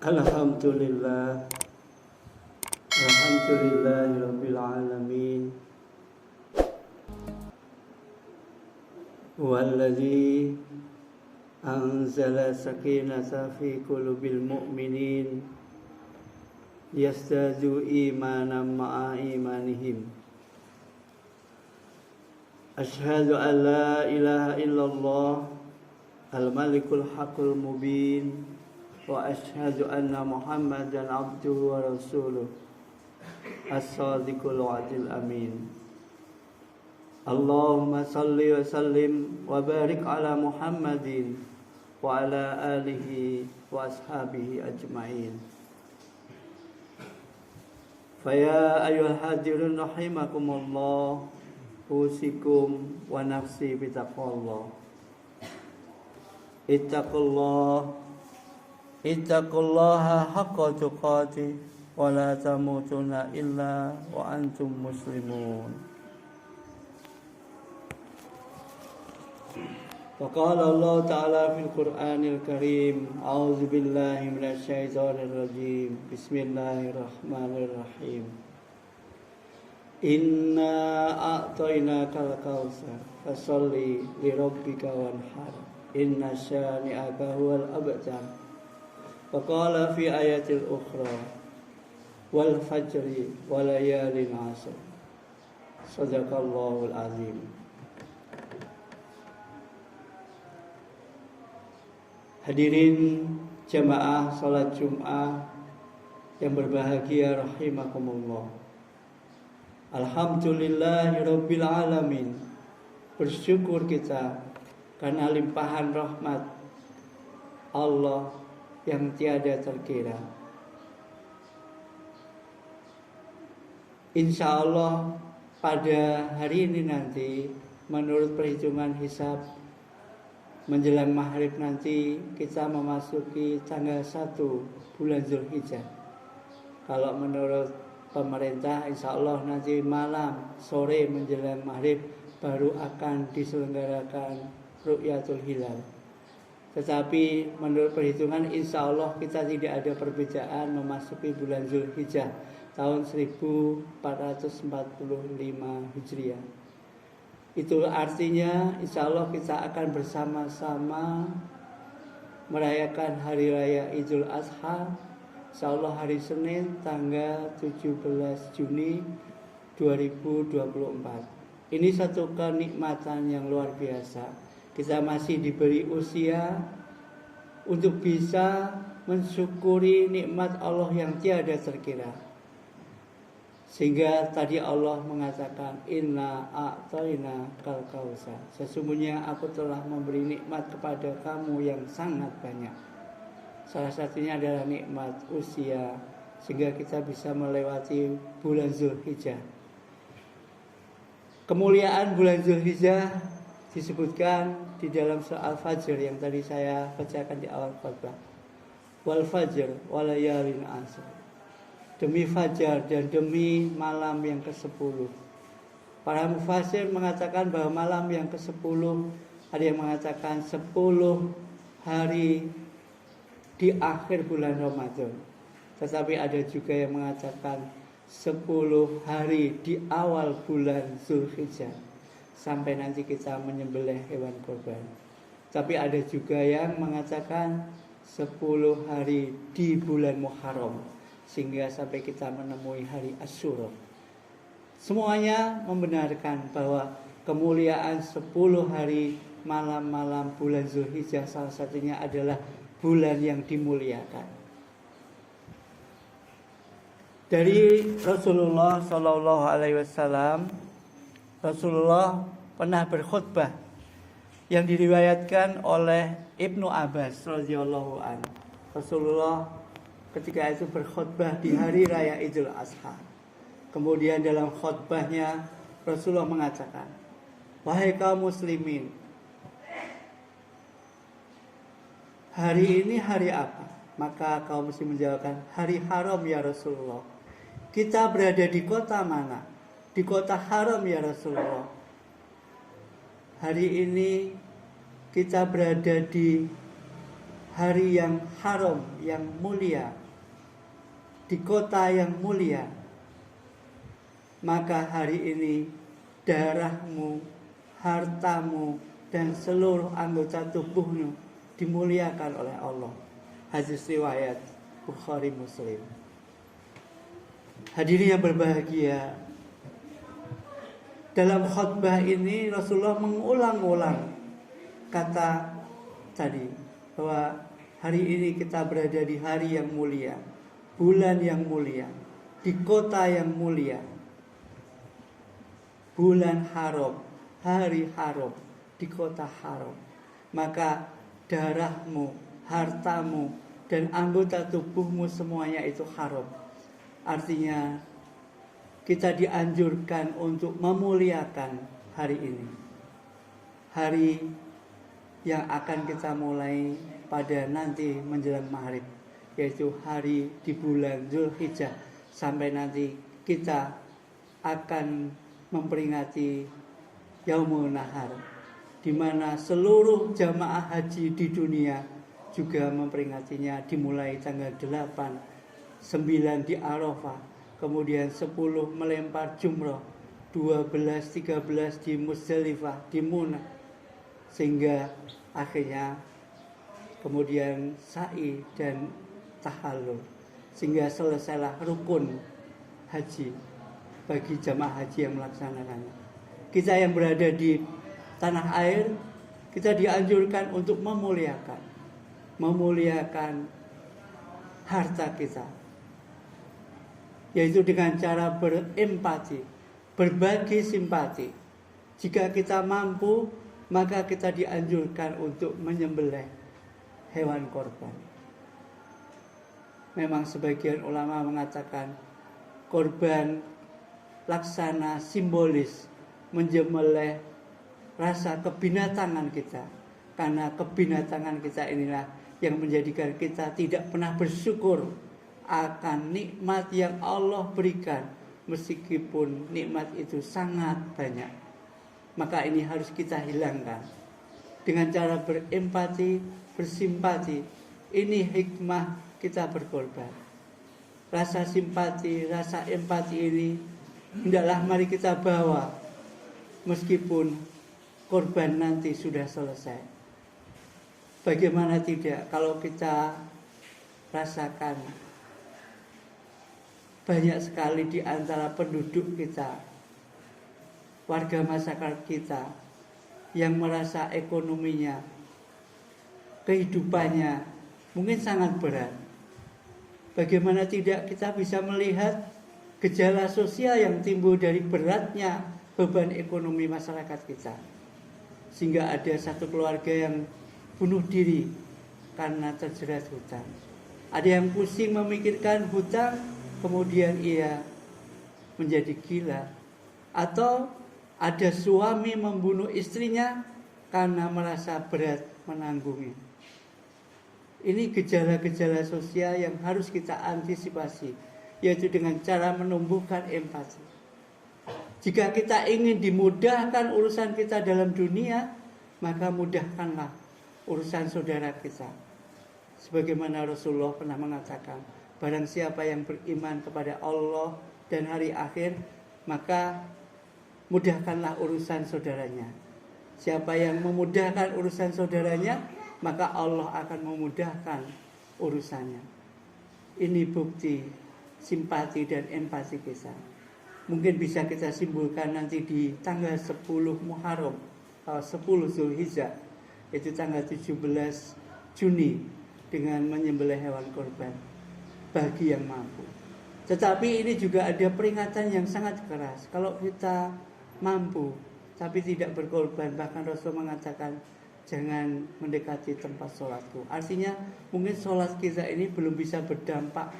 Alhamdulillah, Alhamdulillahirabbil alamin. Huwallazi anzala sakinata fi qulubil mu'minin yazdadu imanan ma'a imanihim. Asyhadu an la ilaha illallah al-malikul haqqul mubin wa asyhadu anna Muhammadan abduhu wa rasuluh as-sadiqul wa'dil amin. Allahumma salli wa sallim wa barik ala Muhammadin wa ala alihi wa ashabihi ajma'in. Faya ayyuhal hadirun rahimakumullah, usikum wa nafsi bitaqwallah. Ittaqullaha haqqa tuqatih wa la tamutunna illa wa antum muslimun. Wa qala Allah ta'ala fil Qur'anil Karim, a'udzu billahi minasy syaithanir rajim. Bismillahirrahmanirrahim. Inna a'tainakal kautsar fasholli li rabbika wanhar. Inna syani'aka huwal abtar. Wa qala fi ayatil ukhra wal fajri wa layalin 'ashr. Shadaqallahul azim. Hadirin jamaah salat Jumat yang berbahagia rahimakumullah. Alhamdulillahirabbil alamin. Bersyukur kita karena limpahan rahmat Allah yang tiada terkira. Insya Allah pada hari ini nanti menurut perhitungan hisab menjelang maghrib nanti kita memasuki tanggal 1 bulan Zulhijjah. Kalau menurut pemerintah insya Allah nanti malam sore menjelang maghrib baru akan diselenggarakan Ru'yatul Hilal. Tetapi menurut perhitungan insya Allah kita tidak ada perbedaan memasuki bulan Zulhijjah tahun 1445 Hijriah. Itu artinya insya Allah kita akan bersama-sama merayakan Hari Raya Idul Adha, insya Allah hari Senin tanggal 17 Juni 2024. Ini satu kenikmatan yang luar biasa. Kita masih diberi usia untuk bisa mensyukuri nikmat Allah yang tiada terkira. Sehingga tadi Allah mengatakan inna a'tayna kal kautsar. Sesungguhnya aku telah memberi nikmat kepada kamu yang sangat banyak. Salah satunya adalah nikmat usia sehingga kita bisa melewati bulan Zulhijjah. Kemuliaan bulan Zulhijjah disebutkan di dalam surah Al-Fajr yang tadi saya bacakan di awal khutbah. Wal fajr wa layalin 'ashr. Demi fajar dan demi malam yang ke-10. Para mufassir mengatakan bahwa malam yang ke-10 ada yang mengatakan 10 hari di akhir bulan Ramadan. Tetapi ada juga yang mengatakan 10 hari di awal bulan Zulhijjah sampai nanti kita menyembelih hewan kurban. Tapi ada juga yang mengatakan 10 hari di bulan Muharram sehingga sampai kita menemui hari Asyura. Semuanya membenarkan bahwa kemuliaan 10 hari malam-malam bulan Zulhijjah salah satunya adalah bulan yang dimuliakan. Dari Rasulullah Shallallahu Alaihi Wasallam, Rasulullah pernah berkhutbah yang diriwayatkan oleh Ibnu Abbas radhiyallahu anhu. Rasulullah ketika itu berkhutbah di hari raya Idul Adha. Kemudian dalam khutbahnya Rasulullah mengatakan, wahai kaum muslimin, hari ini hari apa? Maka kaum muslimin menjawabkan, hari haram ya Rasulullah. Kita berada di kota mana? Di kota haram ya Rasulullah. Hari ini kita berada di hari yang haram, yang mulia, di kota yang mulia, maka hari ini darahmu, hartamu, dan seluruh anggota tubuhmu dimuliakan oleh Allah. Hadis riwayat Bukhari Muslim. Hadirin yang berbahagia, dalam khutbah ini Rasulullah mengulang-ulang kata tadi, bahwa hari ini kita berada di hari yang mulia, bulan yang mulia, di kota yang mulia, bulan haram, hari haram, di kota haram. Maka darahmu, hartamu, dan anggota tubuhmu semuanya itu haram. Artinya kita dianjurkan untuk memuliakan hari ini, hari yang akan kita mulai pada nanti menjelang maghrib, yaitu hari di bulan Zulhijjah, sampai nanti kita akan memperingati Yaumul Nahar, di mana seluruh jamaah haji di dunia juga memperingatinya, dimulai tanggal 8, 9 di Arafah, kemudian 10 melempar jumrah, 12, 13 di Muzdalifah, di Mina, sehingga akhirnya kemudian sa'i dan tahallul, sehingga selesailah rukun haji bagi jamaah haji yang melaksanakannya. Kita yang berada di tanah air, kita dianjurkan untuk memuliakan harta kita, yaitu dengan cara berempati, berbagi simpati. Jika kita mampu, maka kita dianjurkan untuk menyembelih hewan korban. Memang sebagian ulama mengatakan korban laksana simbolis menyembelih rasa kebinatangan kita, karena kebinatangan kita inilah yang menjadikan kita tidak pernah bersyukur akan nikmat yang Allah berikan, meskipun nikmat itu sangat banyak. Maka ini harus kita hilangkan dengan cara berempati, bersimpati. Ini hikmah kita berkorban. Rasa simpati, rasa empati ini hendaklah mari kita bawa, meskipun korban nanti sudah selesai. Bagaimana tidak kalau kita rasakan banyak sekali di antara penduduk kita, warga masyarakat kita, yang merasa ekonominya, kehidupannya mungkin sangat berat. Bagaimana tidak kita bisa melihat gejala sosial yang timbul dari beratnya beban ekonomi masyarakat kita, sehingga ada satu keluarga yang bunuh diri karena terjerat hutang. Ada yang pusing memikirkan hutang, kemudian ia menjadi gila. Atau ada suami membunuh istrinya karena merasa berat menanggungi. Ini gejala-gejala sosial yang harus kita antisipasi, yaitu dengan cara menumbuhkan empati. Jika kita ingin dimudahkan urusan kita dalam dunia, maka mudahkanlah urusan saudara kita. Sebagaimana Rasulullah pernah mengatakan, barang siapa yang beriman kepada Allah dan hari akhir, maka mudahkanlah urusan saudaranya. Siapa yang memudahkan urusan saudaranya, maka Allah akan memudahkan urusannya. Ini bukti simpati dan empati kita. Mungkin bisa kita simpulkan nanti di tanggal 10 Muharram, 10 Zulhijjah, itu tanggal 17 Juni, dengan menyembelih hewan korban bagi yang mampu. Tetapi ini juga ada peringatan yang sangat keras. Kalau kita mampu tapi tidak berkorban, bahkan Rasul mengatakan jangan mendekati tempat sholatku. Artinya mungkin sholat kita ini belum bisa berdampak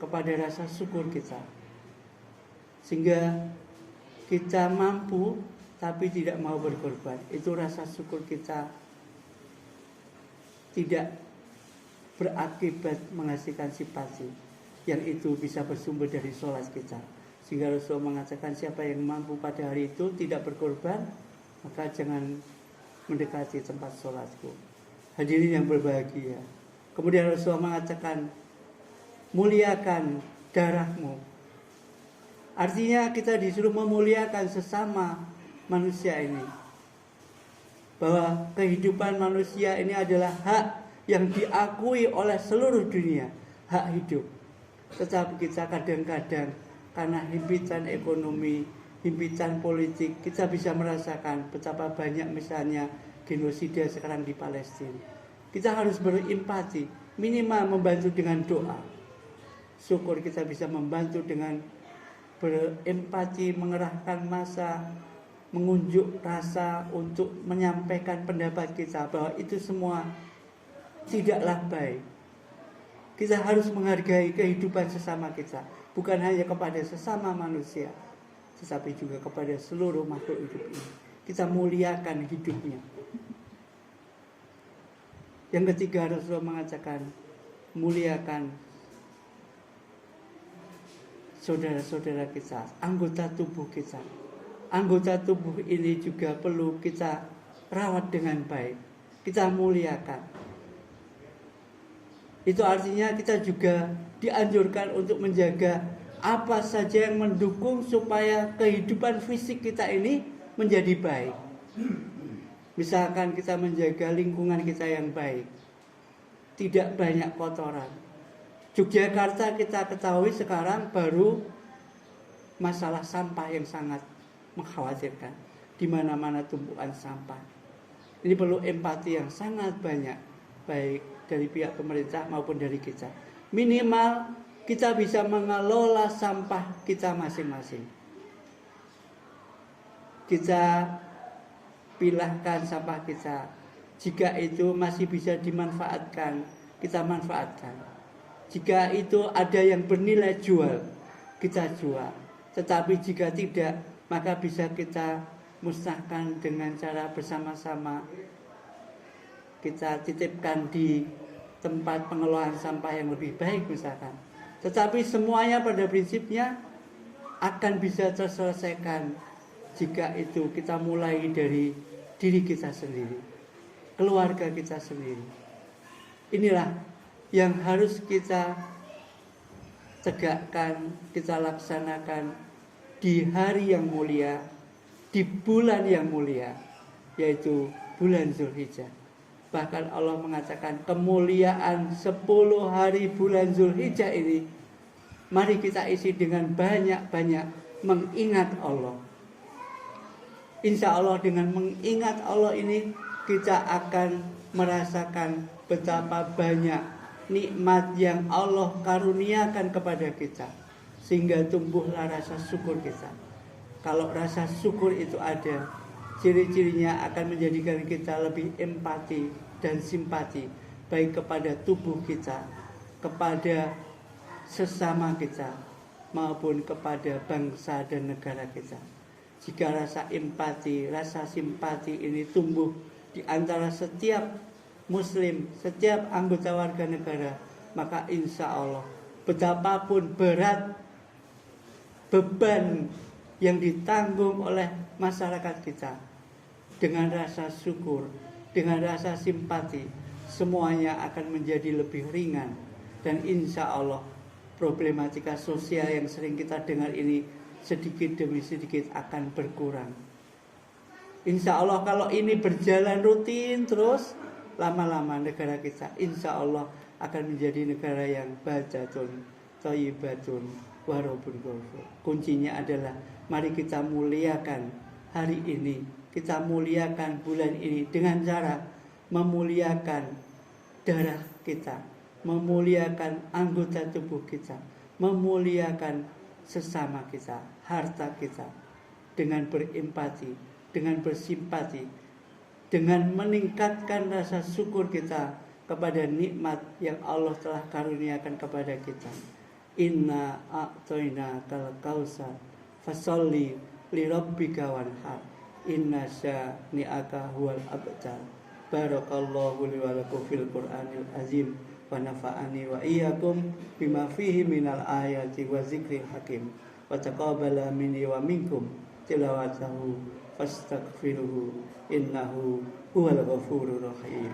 kepada rasa syukur kita, sehingga kita mampu tapi tidak mau berkorban. Itu rasa syukur kita tidak berakibat menghasilkan simpati, yang itu bisa bersumber dari sholat kita. Sehingga Rasul mengatakan siapa yang mampu pada hari itu tidak berkorban, maka jangan mendekati tempat sholatku. Hadirin yang berbahagia, Kemudian Rasulullah mengatakan, muliakan darahmu. Artinya kita disuruh memuliakan sesama manusia ini. Bahwa kehidupan manusia ini adalah hak yang diakui oleh seluruh dunia, hak hidup. Tetapi kita kadang-kadang karena himpitan ekonomi, himpitan politik, kita bisa merasakan betapa banyak misalnya genosida sekarang di Palestina. Kita harus berempati, minimal membantu dengan doa. Syukur kita bisa membantu dengan berempati, mengerahkan massa, mengunjuk rasa untuk menyampaikan pendapat kita bahwa itu semua tidaklah baik. Kita harus menghargai kehidupan sesama kita, bukan hanya kepada sesama manusia, tetapi juga kepada seluruh makhluk hidup ini. Kita muliakan hidupnya. Yang ketiga, Rasulullah mengatakan, muliakan saudara-saudara kita, anggota tubuh kita. Anggota tubuh ini juga perlu kita rawat dengan baik, kita muliakan. Itu artinya kita juga dianjurkan untuk menjaga apa saja yang mendukung supaya kehidupan fisik kita ini menjadi baik. Misalkan kita menjaga lingkungan kita yang baik, tidak banyak kotoran. Yogyakarta kita ketahui sekarang baru masalah sampah yang sangat mengkhawatirkan. Di mana-mana tumpukan sampah. Ini perlu empati yang sangat banyak, baik dari pihak pemerintah maupun dari kita. Minimal kita bisa mengelola sampah kita masing-masing. Kita pilahkan sampah kita. Jika itu masih bisa dimanfaatkan, kita manfaatkan. Jika itu ada yang bernilai jual, kita jual. Tetapi jika tidak, maka bisa kita musnahkan dengan cara bersama-sama. Kita titipkan di tempat pengelolaan sampah yang lebih baik misalkan. Tetapi semuanya pada prinsipnya akan bisa terselesaikan jika itu kita mulai dari diri kita sendiri, keluarga kita sendiri. Inilah yang harus kita tegakkan, kita laksanakan di hari yang mulia, di bulan yang mulia, yaitu bulan Zulhijjah. Bahkan Allah mengatakan kemuliaan 10 hari bulan Zulhijjah ini, mari kita isi dengan banyak-banyak mengingat Allah. Insya Allah dengan mengingat Allah ini, kita akan merasakan betapa banyak nikmat yang Allah karuniakan kepada kita, sehingga tumbuhlah rasa syukur kita. Kalau rasa syukur itu ada, ciri-cirinya akan menjadikan kita lebih empati dan simpati, baik kepada tubuh kita, kepada sesama kita, maupun kepada bangsa dan negara kita. Jika rasa empati, rasa simpati ini tumbuh di antara setiap muslim, setiap anggota warga negara, maka insya Allah betapapun berat beban yang ditanggung oleh masyarakat kita, dengan rasa syukur, dengan rasa simpati, semuanya akan menjadi lebih ringan. Dan insya Allah problematika sosial yang sering kita dengar ini sedikit demi sedikit akan berkurang. Insya Allah kalau ini berjalan rutin terus, lama-lama negara kita insya Allah akan menjadi negara yang badatun, thayyibatun, warabun ghafur. Kuncinya adalah mari kita muliakan hari ini, kita muliakan bulan ini dengan cara memuliakan darah kita, memuliakan anggota tubuh kita, memuliakan sesama kita, harta kita, dengan berempati, dengan bersimpati, dengan meningkatkan rasa syukur kita kepada nikmat yang Allah telah karuniakan kepada kita. Inna a'toina kal kausar fasolli li rabbika wanhar inna syani'aka huwal abtar. Barakallahu li wa lakum fil Qur'anil azim wa nafa'ani wa iyyakum bima fihi minal ayati wa zikril hakim wa taqabbala minni wa minkum tilawatahu fastaghfiruhu innahu huwal ghafurur rahim.